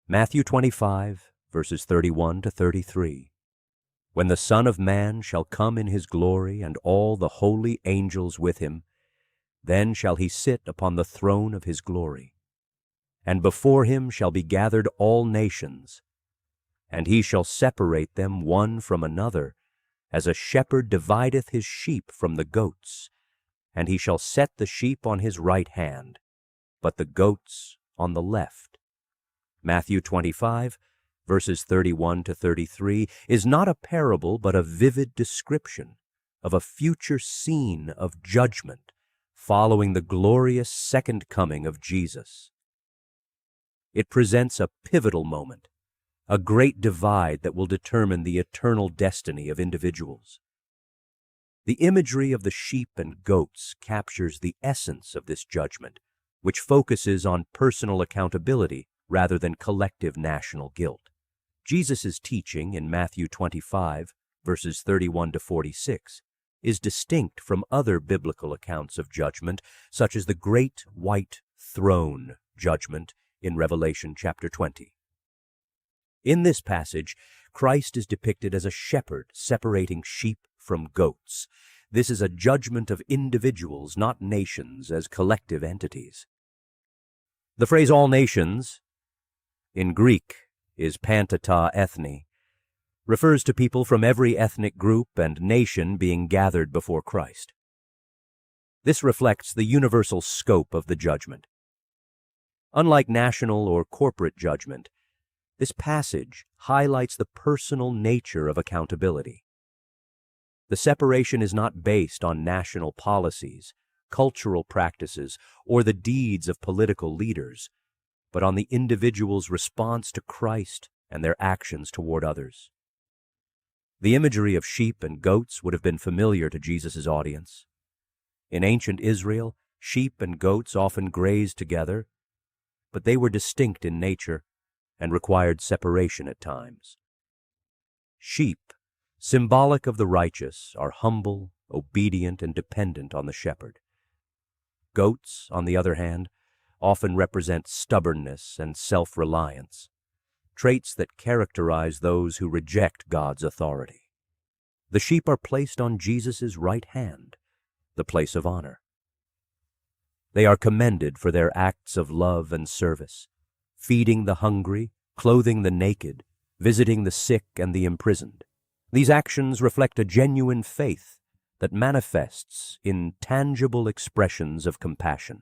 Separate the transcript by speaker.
Speaker 1: Matthew 25, verses 31 to 33. When the Son of Man shall come in his glory, and all the holy angels with him, then shall he sit upon the throne of his glory. And before him shall be gathered all nations, and he shall separate them one from another, as a shepherd divideth his sheep from the goats. And he shall set the sheep on his right hand, but the goats on the left. Matthew 25, verses 31 to 33, is not a parable but a vivid description of a future scene of judgment following the glorious second coming of Jesus. It presents a pivotal moment, a great divide that will determine the eternal destiny of individuals. The imagery of the sheep and goats captures the essence of this judgment, which focuses on personal accountability rather than collective national guilt. Jesus' teaching in Matthew 25, verses 31 to 46, is distinct from other biblical accounts of judgment, such as the great white throne judgment in Revelation chapter 20. In this passage, Christ is depicted as a shepherd separating sheep from goats. This is a judgment of individuals, not nations, as collective entities. The phrase all nations, in Greek, is pantata ethne, refers to people from every ethnic group and nation being gathered before Christ. This reflects the universal scope of the judgment. Unlike national or corporate judgment, this passage highlights the personal nature of accountability. The separation is not based on national policies, cultural practices, or the deeds of political leaders, but on the individual's response to Christ and their actions toward others. The imagery of sheep and goats would have been familiar to Jesus' audience. In ancient Israel, sheep and goats often grazed together, but they were distinct in nature and required separation at times. Sheep, symbolic of the righteous, are humble, obedient, and dependent on the shepherd. Goats, on the other hand, often represent stubbornness and self-reliance, traits that characterize those who reject God's authority. The sheep are placed on Jesus' right hand, the place of honor. They are commended for their acts of love and service, feeding the hungry, clothing the naked, visiting the sick and the imprisoned. These actions reflect a genuine faith that manifests in tangible expressions of compassion.